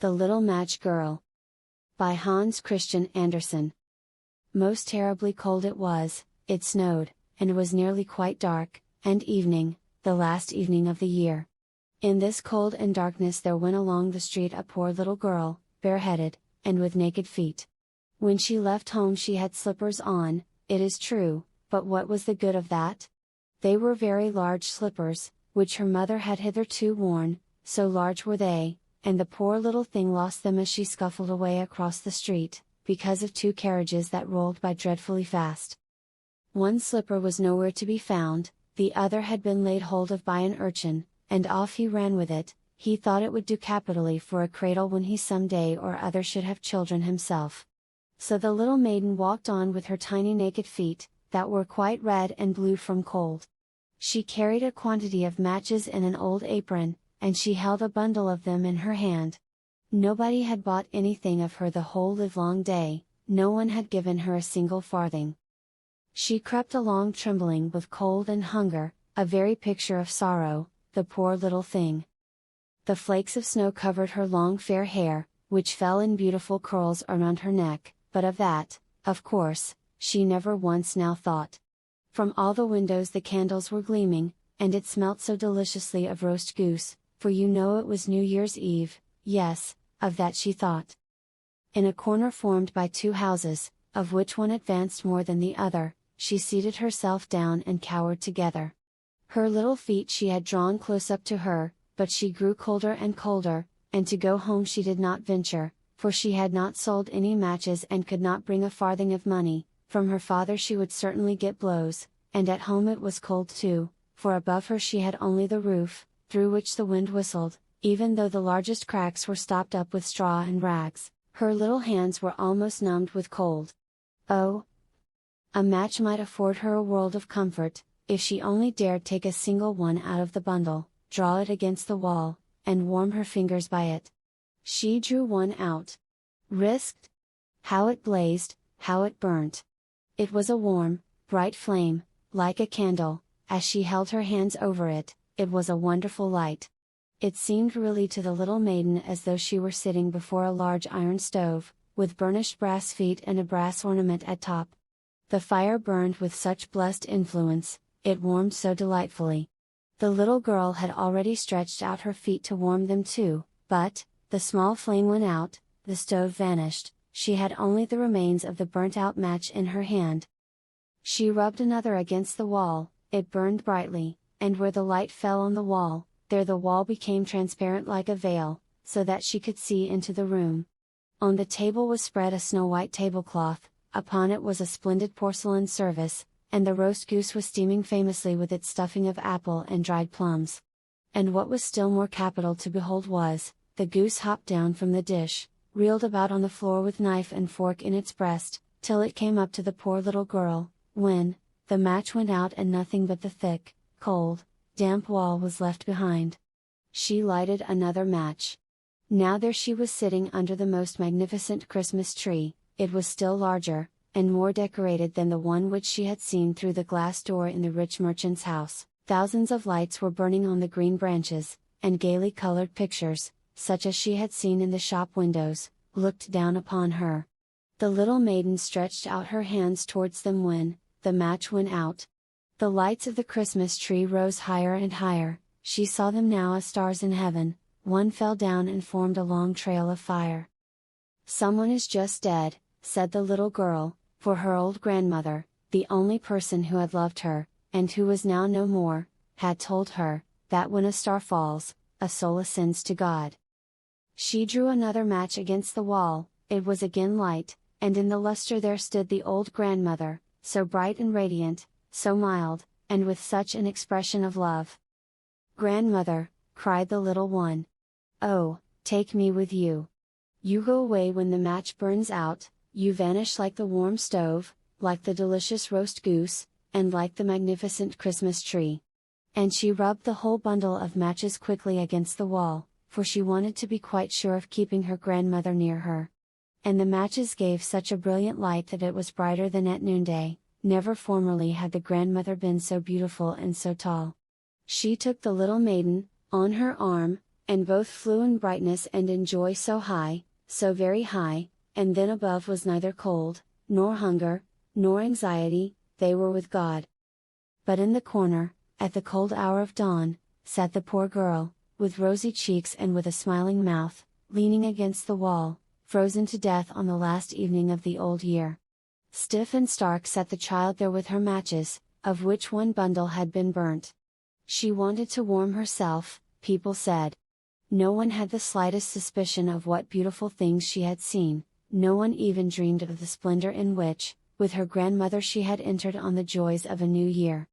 The Little Match Girl. By Hans Christian Andersen. Most terribly cold it was, it snowed, and was nearly quite dark, and evening, the last evening of the year. In this cold and darkness there went along the street a poor little girl, bareheaded, and with naked feet. When she left home she had slippers on, it is true, but what was the good of that? They were very large slippers, which her mother had hitherto worn, so large were they, and the poor little thing lost them as she scuffled away across the street, because of two carriages that rolled by dreadfully fast. One slipper was nowhere to be found, the other had been laid hold of by an urchin, and off he ran with it. He thought it would do capitally for a cradle when he some day or other should have children himself. So the little maiden walked on with her tiny naked feet, that were quite red and blue from cold. She carried a quantity of matches in an old apron, and she held a bundle of them in her hand. Nobody had bought anything of her the whole livelong day, no one had given her a single farthing. She crept along trembling with cold and hunger, a very picture of sorrow, the poor little thing. The flakes of snow covered her long fair hair, which fell in beautiful curls around her neck, but of that, of course, she never once now thought. From all the windows the candles were gleaming, and it smelt so deliciously of roast goose, for you know it was New Year's Eve. Yes, of that she thought. In a corner formed by two houses, of which one advanced more than the other, she seated herself down and cowered together. Her little feet she had drawn close up to her, but she grew colder and colder, and to go home she did not venture, for she had not sold any matches and could not bring a farthing of money. From her father she would certainly get blows, and at home it was cold too, for above her she had only the roof, through which the wind whistled, even though the largest cracks were stopped up with straw and rags. Her little hands were almost numbed with cold. Oh! A match might afford her a world of comfort, if she only dared take a single one out of the bundle, draw it against the wall, and warm her fingers by it. She drew one out. Risked? How it blazed, how it burnt! It was a warm, bright flame, like a candle. As she held her hands over it, it was a wonderful light. It seemed really to the little maiden as though she were sitting before a large iron stove, with burnished brass feet and a brass ornament at top. The fire burned with such blessed influence, it warmed so delightfully. The little girl had already stretched out her feet to warm them too, but, the small flame went out, the stove vanished, she had only the remains of the burnt-out match in her hand. She rubbed another against the wall, it burned brightly, and where the light fell on the wall, there the wall became transparent like a veil, so that she could see into the room. On the table was spread a snow-white tablecloth, upon it was a splendid porcelain service, and the roast goose was steaming famously with its stuffing of apple and dried plums. And what was still more capital to behold was, the goose hopped down from the dish, reeled about on the floor with knife and fork in its breast, till it came up to the poor little girl, when, the match went out and nothing but the thick, cold, damp wall was left behind. She lighted another match. Now there she was sitting under the most magnificent Christmas tree. It was still larger, and more decorated than the one which she had seen through the glass door in the rich merchant's house. Thousands of lights were burning on the green branches, and gaily colored pictures, such as she had seen in the shop windows, looked down upon her. The little maiden stretched out her hands towards them when, the match went out. The lights of the Christmas tree rose higher and higher, she saw them now as stars in heaven. One fell down and formed a long trail of fire. "Someone is just dead," said the little girl, for her old grandmother, the only person who had loved her, and who was now no more, had told her, that when a star falls, a soul ascends to God. She drew another match against the wall, it was again light, and in the lustre there stood the old grandmother, so bright and radiant, so mild, and with such an expression of love. "Grandmother," cried the little one. "Oh, take me with you. You go away when the match burns out, you vanish like the warm stove, like the delicious roast goose, and like the magnificent Christmas tree." And she rubbed the whole bundle of matches quickly against the wall, for she wanted to be quite sure of keeping her grandmother near her. And the matches gave such a brilliant light that it was brighter than at noonday. Never formerly had the grandmother been so beautiful and so tall. She took the little maiden, on her arm, And both flew in brightness and in joy so high, so very high, and then above was neither cold, nor hunger, nor anxiety, they were with God. But in the corner, at the cold hour of dawn, sat the poor girl, with rosy cheeks and with a smiling mouth, leaning against the wall, frozen to death on the last evening of the old year. Stiff and stark sat the child there with her matches, of which one bundle had been burnt. She wanted to warm herself, people said. No one had the slightest suspicion of what beautiful things she had seen, no one even dreamed of the splendor in which, with her grandmother she had entered on the joys of a new year.